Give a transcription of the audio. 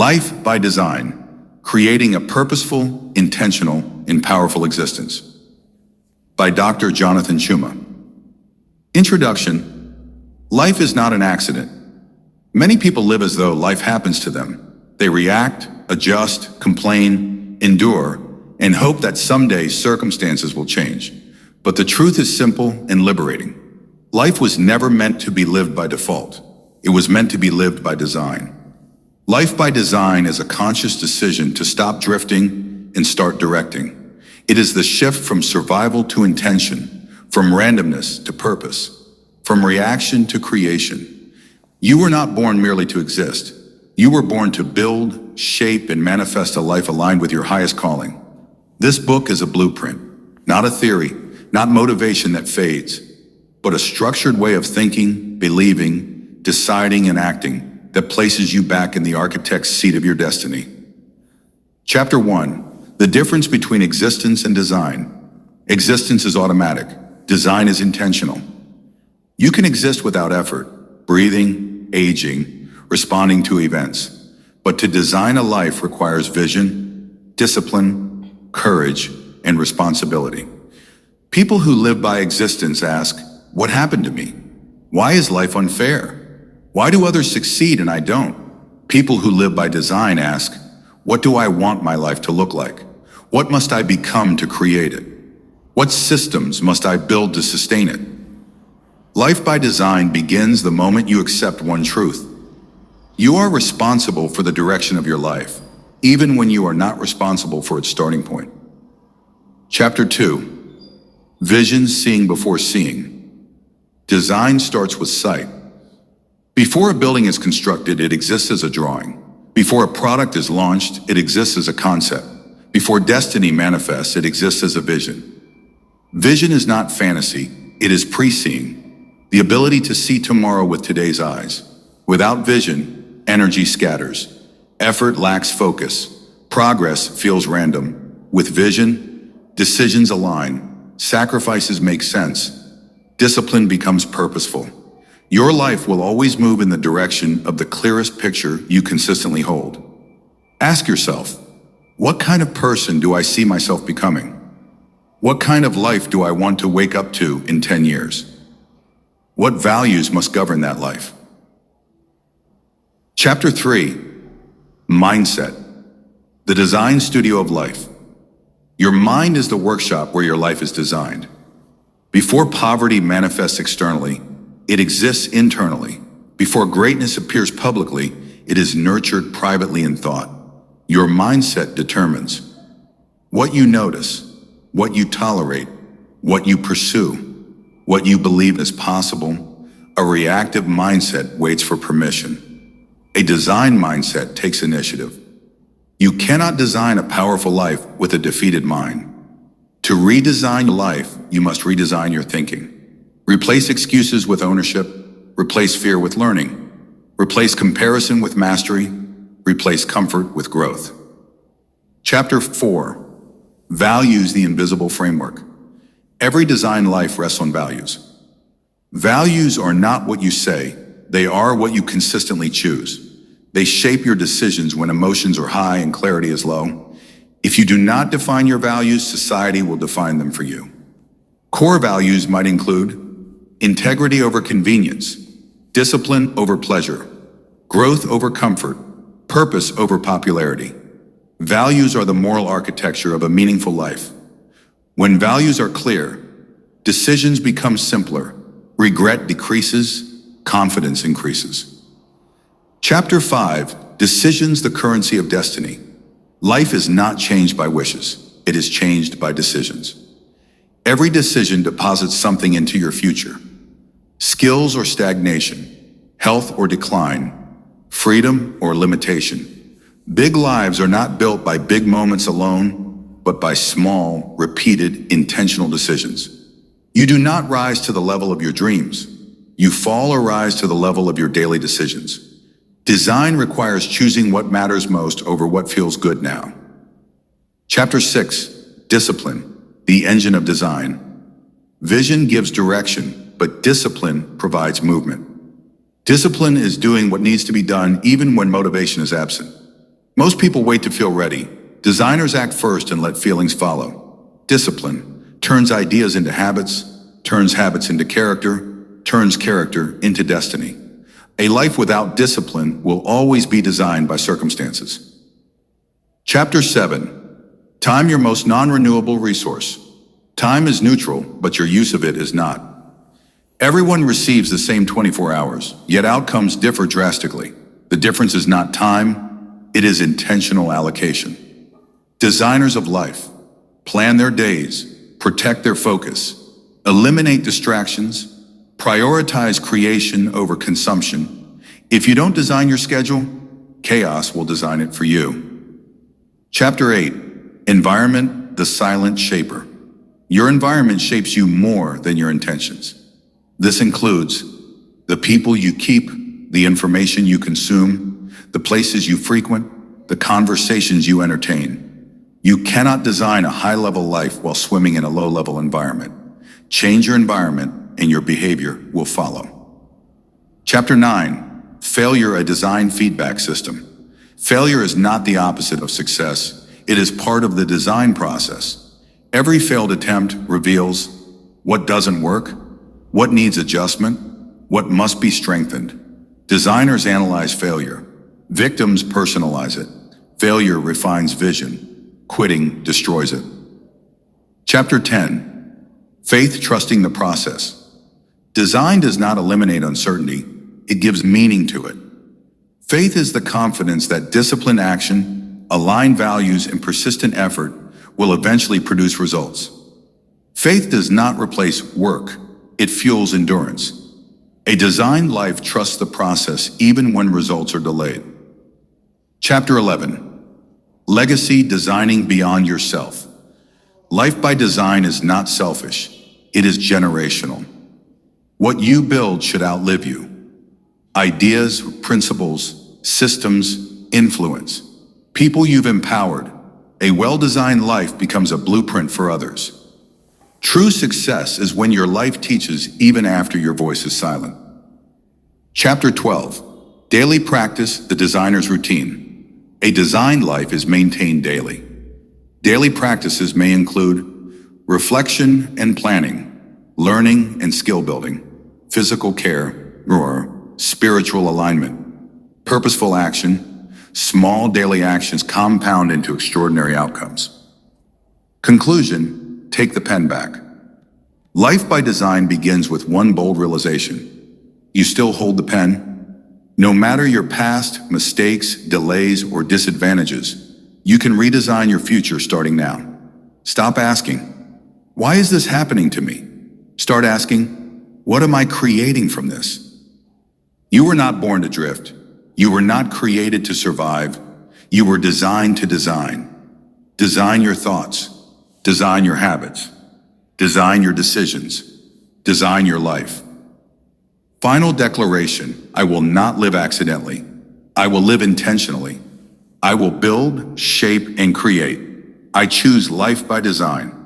Life by Design, Creating a Purposeful, Intentional, and Powerful Existence by Dr. Jonathan Chuma. Introduction. Life is not an accident. Many people live as though life happens to them. They react, adjust, complain, endure, and hope that someday circumstances will change. But the truth is simple and liberating. Life was never meant to be lived by default. It was meant to be lived by design. Life by design is a conscious decision to stop drifting and start directing. It is the shift from survival to intention, from randomness to purpose, from reaction to creation. You were not born merely to exist. You were born to build, shape, and manifest a life aligned with your highest calling. This book is a blueprint, not a theory, not motivation that fades, but a structured way of thinking, believing, deciding, and acting that places you back in the architect's seat of your destiny. Chapter 1. The difference between existence and design. Existence is automatic. Design is intentional. You can exist without effort, breathing, aging, responding to events. But to design a life requires vision, discipline, courage, and responsibility. People who live by existence ask, "What happened to me? Why is life unfair? Why do others succeed and I don't?" People who live by design ask, "What do I want my life to look like? What must I become to create it? What systems must I build to sustain it?" Life by design begins the moment you accept one truth. You are responsible for the direction of your life, even when you are not responsible for its starting point. Chapter 2. Vision, Seeing Before Seeing. Design starts with sight. Before a building is constructed, it exists as a drawing. Before a product is launched, it exists as a concept. Before destiny manifests, it exists as a vision. Vision is not fantasy, it is pre-seeing, the ability to see tomorrow with today's eyes. Without vision, energy scatters. Effort lacks focus. Progress feels random. With vision, decisions align. Sacrifices make sense. Discipline becomes purposeful. Your life will always move in the direction of the clearest picture you consistently hold. Ask yourself, what kind of person do I see myself becoming? What kind of life do I want to wake up to in 10 years? What values must govern that life? Chapter 3. Mindset. The Design Studio of Life. Your mind is the workshop where your life is designed. Before poverty manifests externally, it exists internally. Before greatness appears publicly, it is nurtured privately in thought. Your mindset determines what you notice, what you tolerate, what you pursue, what you believe is possible. A reactive mindset waits for permission. A design mindset takes initiative. You cannot design a powerful life with a defeated mind. To redesign life, you must redesign your thinking. Replace excuses with ownership. Replace fear with learning. Replace comparison with mastery. Replace comfort with growth. Chapter 4. Values, the Invisible Framework. Every design life rests on values. Values are not what you say. They are what you consistently choose. They shape your decisions when emotions are high and clarity is low. If you do not define your values, society will define them for you. Core values might include integrity over convenience, discipline over pleasure, growth over comfort, purpose over popularity. Values are the moral architecture of a meaningful life. When values are clear, decisions become simpler, regret decreases, confidence increases. Chapter 5. Decisions, the Currency of Destiny. Life is not changed by wishes, it is changed by decisions. Every decision deposits something into your future. Skills or stagnation, health or decline, freedom or limitation. Big lives are not built by big moments alone, but by small, repeated, intentional decisions. You do not rise to the level of your dreams. You fall or rise to the level of your daily decisions. Design requires choosing what matters most over what feels good now. Chapter 6. Discipline, the Engine of Design. Vision gives direction, but discipline provides movement. Discipline is doing what needs to be done even when motivation is absent. Most people wait to feel ready. Designers act first and let feelings follow. Discipline turns ideas into habits, turns habits into character, turns character into destiny. A life without discipline will always be designed by circumstances. Chapter 7. Time, your most non-renewable resource. Time is neutral, but your use of it is not. Everyone receives the same 24 hours, yet outcomes differ drastically. The difference is not time, it is intentional allocation. Designers of life plan their days, protect their focus, eliminate distractions, prioritize creation over consumption. If you don't design your schedule, chaos will design it for you. Chapter 8. Environment, the silent shaper. Your environment shapes you more than your intentions. This includes the people you keep, the information you consume, the places you frequent, the conversations you entertain. You cannot design a high-level life while swimming in a low-level environment. Change your environment and your behavior will follow. Chapter 9. Failure, a design feedback system. Failure is not the opposite of success. It is part of the design process. Every failed attempt reveals what doesn't work, what needs adjustment, what must be strengthened. Designers analyze failure. Victims personalize it. Failure refines vision. Quitting destroys it. Chapter 10. Faith, trusting the process. Design does not eliminate uncertainty, it gives meaning to it. Faith is the confidence that disciplined action, aligned values, and persistent effort will eventually produce results. Faith does not replace work, it fuels endurance. A designed life trusts the process even when results are delayed. Chapter 11. Legacy, designing beyond yourself. Life by design is not selfish, it is generational. What you build should outlive you. Ideas, principles, systems, influence. People you've empowered. A well-designed life becomes a blueprint for others. True success is when your life teaches even after your voice is silent. Chapter 12. Daily practice, the designer's routine. A designed life is maintained daily. Daily practices may include reflection and planning, learning and skill building, physical care, or spiritual alignment, purposeful action. Small daily actions compound into extraordinary outcomes. Conclusion, take the pen back. Life by design begins with one bold realization. You still hold the pen. No matter your past, mistakes, delays, or disadvantages, you can redesign your future starting now. Stop asking, why is this happening to me? Start asking, what am I creating from this? You were not born to drift. You were not created to survive. You were designed to design. Design your thoughts. Design your habits. Design your decisions. Design your life. Final declaration, I will not live accidentally. I will live intentionally. I will build, shape, and create. I choose life by design.